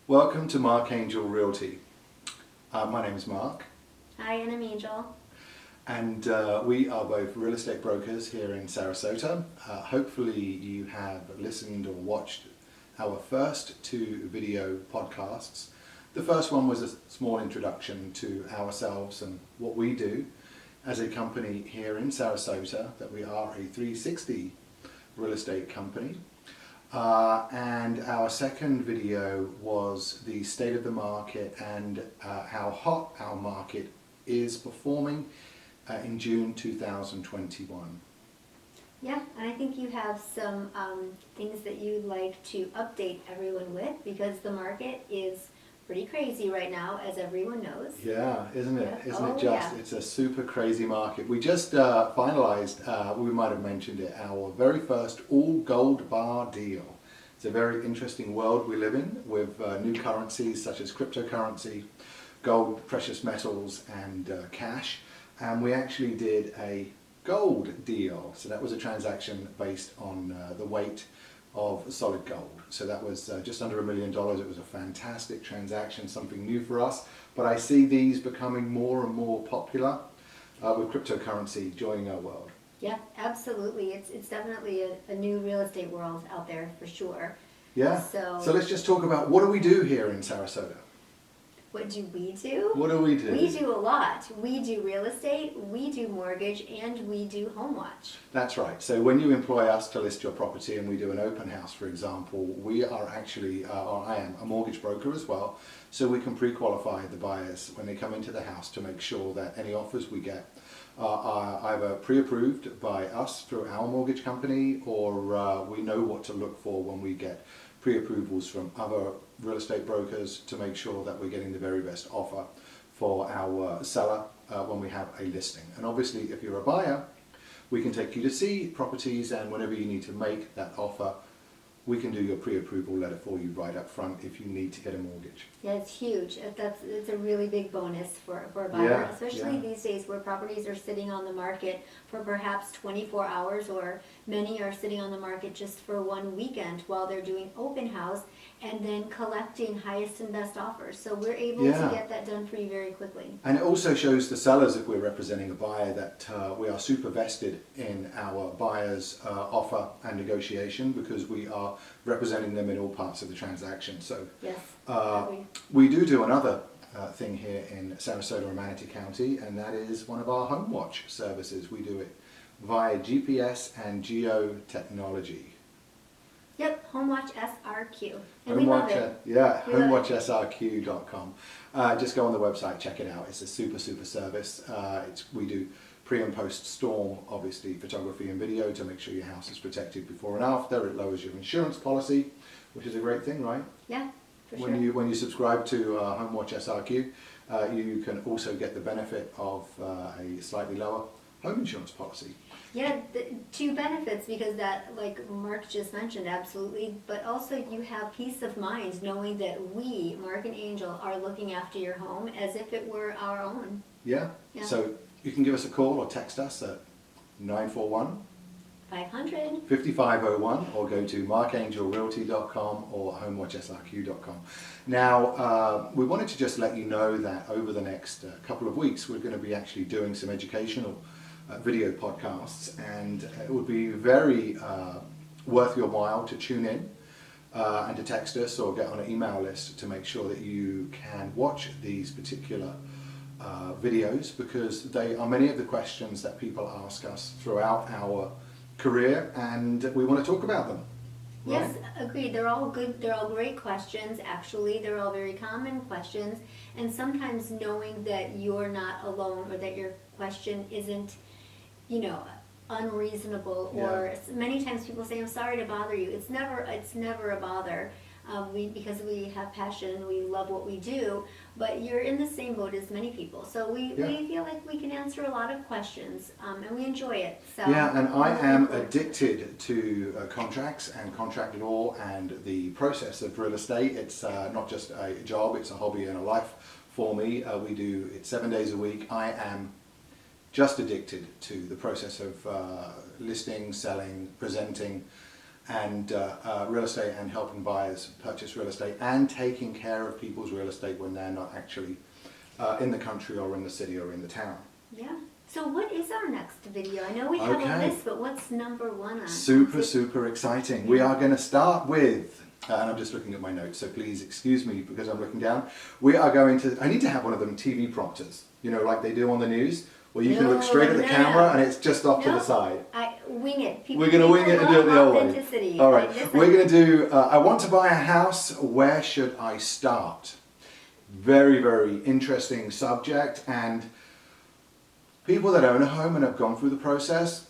Welcome to MARKANGEL Realty. My name is Mark. Hi, and I'm Angel. And we are both real estate brokers here in Sarasota. Hopefully you have listened or watched our first two video podcasts. The first one was a small introduction to ourselves and what we do as a company here in Sarasota, that we are a 360 real estate company. And our second video was the state of the market and how hot our market is performing in June 2021. Yeah, and I think you have some things that you'd like to update everyone with, because the market is pretty crazy right now, as everyone knows. Yeah, isn't it? Yeah. Isn't it just? Yeah. It's a super crazy market. We just finalized, we might have mentioned it, our very first all gold bar deal. It's a very interesting world we live in with new currencies such as cryptocurrency, gold, precious metals and cash. And we actually did a gold deal. So that was a transaction based on the weight of solid gold. So that was just under $1 million. It was a fantastic transaction, something new for us. But I see these becoming more and more popular with cryptocurrency joining our world. Yeah, absolutely. It's definitely a new real estate world out there for sure. Yeah. So let's just talk about, what do we do here in Sarasota? What do we do? What do we do? We do a lot. We do real estate, we do mortgage, and we do home watch. That's right. So when you employ us to list your property and we do an open house, for example, we are actually, or I am a mortgage broker as well, so we can pre-qualify the buyers when they come into the house to make sure that any offers we get are either pre-approved by us through our mortgage company, or we know what to look for when we get pre-approvals from other real estate brokers to make sure that we're getting the very best offer for our seller when we have a listing. And obviously, if you're a buyer, we can take you to see properties, and whenever you need to make that offer, we can do your pre-approval letter for you right up front if you need to get a mortgage. Yeah, it's huge. It's a really big bonus for a buyer, especially these days where properties are sitting on the market for perhaps 24 hours, or many are sitting on the market just for one weekend while they're doing open house and then collecting highest and best offers. So we're able to get that done for you very quickly. And it also shows the sellers, if we're representing a buyer, that we are super vested in our buyer's offer and negotiation, because we are representing them in all parts of the transaction. So yes, we do another thing here in Sarasota and Manatee County, and that is one of our home watch services. We do it via GPS and geotechnology. Yep, Home Watch SRQ. And we love it. Yeah, homewatchsrq.com. Just go on the website, check it out. It's a super service. We do pre and post storm, obviously, photography and video to make sure your house is protected before and after. It lowers your insurance policy, which is a great thing, right? Yeah, for when sure. When you subscribe to Home Watch SRQ, you can also get the benefit of a slightly lower home insurance policy. Yeah, two benefits, because that, like Mark just mentioned, absolutely, but also you have peace of mind knowing that we, Mark and Angel, are looking after your home as if it were our own. Yeah. So you can give us a call or text us at 941-500-5501, or go to markangelrealty.com or homewatchsrq.com. Now, we wanted to just let you know that over the next couple of weeks, we're going to be actually doing some educational video podcasts, and it would be very worth your while to tune in and to text us or get on an email list to make sure that you can watch these particular videos, because they are many of the questions that people ask us throughout our career, and we want to talk about them. Right? Yes, agreed. They're all good. They're all great questions, actually. They're all very common questions, and sometimes knowing that you're not alone, or that your question isn't, unreasonable, or many times people say, I'm sorry to bother you. It's never a bother. Because we have passion, we love what we do, but you're in the same boat as many people. So we feel like we can answer a lot of questions, and we enjoy it. So yeah, and I am addicted to contracts and contract law and the process of real estate. It's not just a job, it's a hobby and a life for me. We do it 7 days a week. I am just addicted to the process of listing, selling, presenting, and real estate and helping buyers purchase real estate and taking care of people's real estate when they're not actually in the country or in the city or in the town. Yeah. So what is our next video? I know we have a list, but what's number one on? Super exciting. We are going to start with, and I'm just looking at my notes, so please excuse me because I'm looking down. We are going to, I need to have one of them TV prompters, you know, like they do on the news, where you can look straight at the camera and it's just off to the side. Wing it. We're going to wing it and do it the old way. All right, we're going to do, I want to buy a house, where should I start? Very interesting subject, and people that own a home and have gone through the process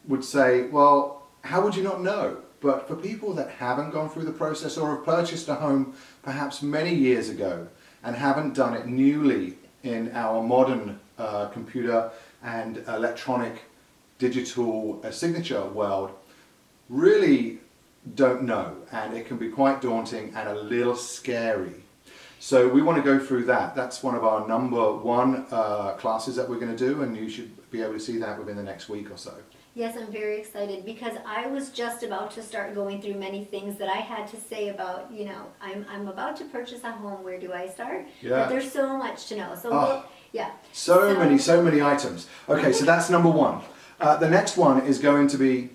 would say, well, how would you not know? But for people that haven't gone through the process or have purchased a home perhaps many years ago and haven't done it newly in our modern computer and electronic digital signature world, really don't know, and it can be quite daunting and a little scary. So we want to go through that. That's one of our number one classes that we're going to do, and you should be able to see that within the next week or so. Yes, I'm very excited because I was just about to start going through many things that I had to say about, you know, I'm about to purchase a home, where do I start? Yeah. But there's so much to know. So yeah. So many items. Okay, so that's number one. The next one is going to be,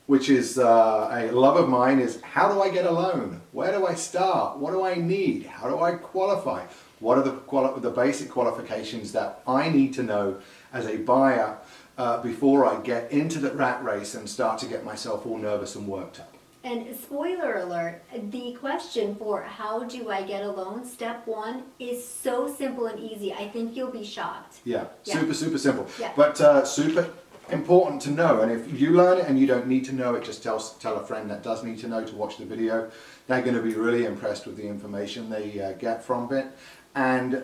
which is a love of mine, is how do I get a loan? Where do I start? What do I need? How do I qualify? What are the basic qualifications that I need to know as a buyer before I get into the rat race and start to get myself all nervous and worked up? And spoiler alert, the question for how do I get a loan, step one, is so simple and easy. I think you'll be shocked. Yeah. Super simple. Yeah. But super important to know, and if you learn it and you don't need to know it, just tell a friend that does need to know to watch the video. They're going to be really impressed with the information they get from it, and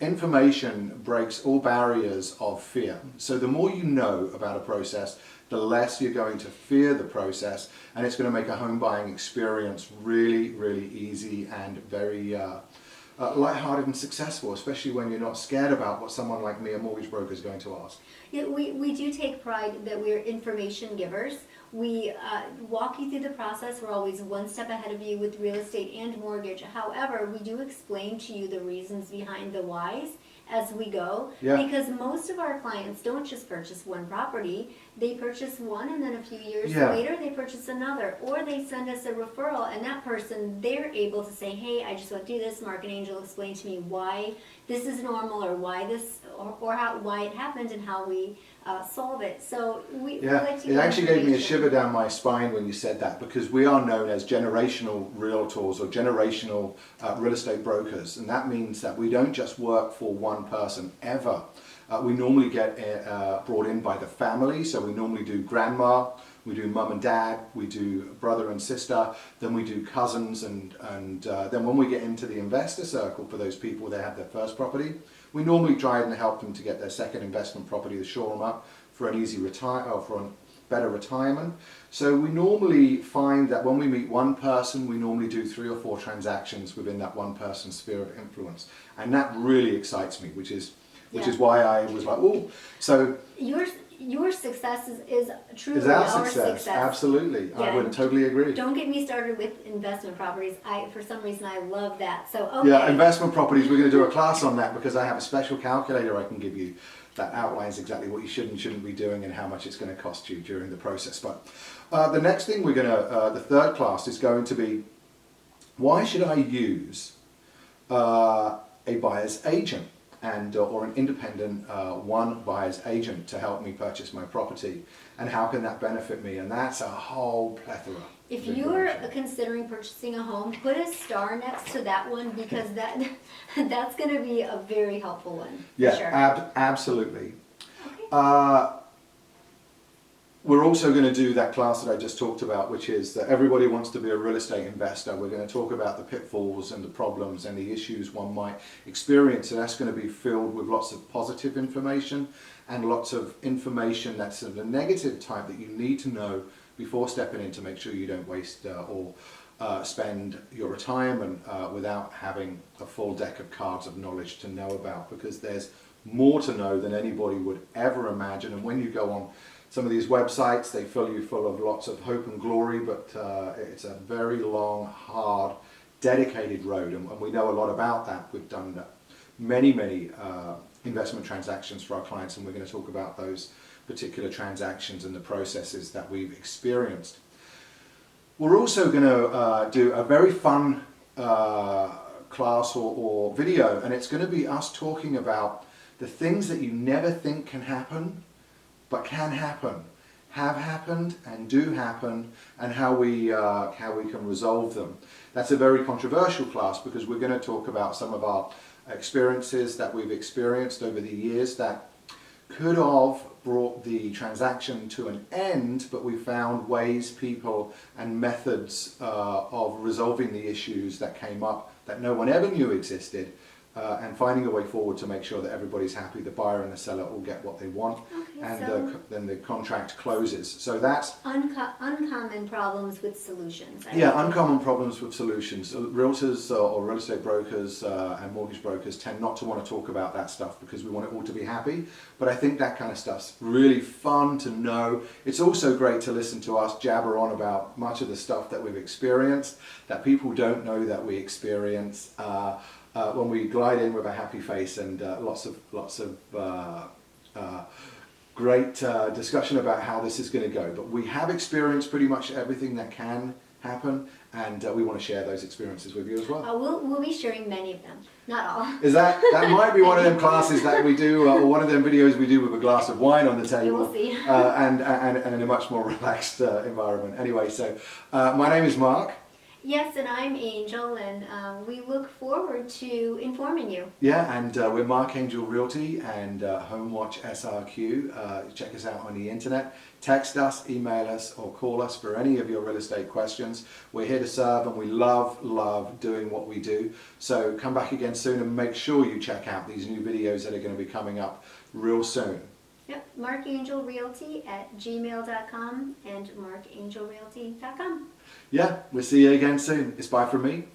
information breaks all barriers of fear. So the more you know about a process, the less you're going to fear the process, and it's going to make a home buying experience really easy and very lighthearted and successful, especially when you're not scared about what someone like me, a mortgage broker, is going to ask. Yeah, we do take pride that we're information givers. We walk you through the process. We're always one step ahead of you with real estate and mortgage. However, we do explain to you the reasons behind the whys as we go, because most of our clients don't just purchase one property. They purchase one, and then a few years later they purchase another, or they send us a referral, and that person, they're able to say, hey, I just went through this, Mark and Angel explained to me why this is normal, or why this, or why it happened, and how we solve it. So we like to. It actually gave me a shiver down my spine when you said that, because we are known as generational realtors or generational real estate brokers, and that means that we don't just work for one person ever. We normally get brought in by the family, so we normally do grandma, we do mum and dad, we do brother and sister, then we do cousins, and then when we get into the investor circle for those people that have their first property, we normally try and help them to get their second investment property to shore them up for an easy for a better retirement. So we normally find that when we meet one person, we normally do 3 or 4 transactions within that one person's sphere of influence, and that really excites me, which is why I was like, oh, so your success is truly our our success. Absolutely, I would totally agree. Don't get me started with investment properties. For some reason, I love that. So okay. Yeah, investment properties. We're going to do a class on that, because I have a special calculator I can give you that outlines exactly what you should and shouldn't be doing and how much it's going to cost you during the process. But the next thing we're going to, the third class is going to be, why should I use a buyer's agent or an independent one buyer's agent to help me purchase my property, and how can that benefit me? And that's a whole plethora. If you're considering purchasing a home, put a star next to that one, because that's going to be a very helpful one. Yeah, sure. Absolutely. Okay. We're also going to do that class that I just talked about, which is that everybody wants to be a real estate investor. We're going to talk about the pitfalls and the problems and the issues one might experience, and that's going to be filled with lots of positive information and lots of information that's of the negative type that you need to know before stepping in, to make sure you don't waste or spend your retirement without having a full deck of cards of knowledge to know about, because there's more to know than anybody would ever imagine. And when you go on some of these websites, they fill you full of lots of hope and glory, but it's a very long, hard, dedicated road, and we know a lot about that. We've done many investment transactions for our clients, and we're going to talk about those particular transactions and the processes that we've experienced. We're also going to do a very fun class or video, and it's going to be us talking about the things that you never think can happen, but can happen, have happened and do happen, and how we can resolve them. That's a very controversial class because we're going to talk about some of our experiences that we've experienced over the years that could have brought the transaction to an end, but we found ways, people and methods of resolving the issues that came up that no one ever knew existed, and finding a way forward to make sure that everybody's happy, the buyer and the seller all get what they want, then the contract closes. So that's uncommon problems with solutions. Uncommon problems with solutions. Realtors or real estate brokers and mortgage brokers tend not to want to talk about that stuff because we want it all to be happy, but I think that kind of stuff's really fun to know. It's also great to listen to us jabber on about much of the stuff that we've experienced that people don't know that we experience. When we glide in with a happy face and lots of great discussion about how this is going to go. But we have experienced pretty much everything that can happen, and we want to share those experiences with you as well. We'll be sharing many of them, not all. That might be one of them classes that we do, or one of them videos we do with a glass of wine on the table, We'll see. and in a much more relaxed environment. Anyway, so my name is Mark. Yes, and I'm Angel, and we look forward to informing you. Yeah, and we're MARKANGEL Realty and HomeWatch SRQ. Check us out on the internet. Text us, email us, or call us for any of your real estate questions. We're here to serve, and we love doing what we do. So come back again soon, and make sure you check out these new videos that are going to be coming up real soon. Yep, markangelrealty@gmail.com and markangelrealty.com. Yeah, we'll see you again soon. It's bye from me.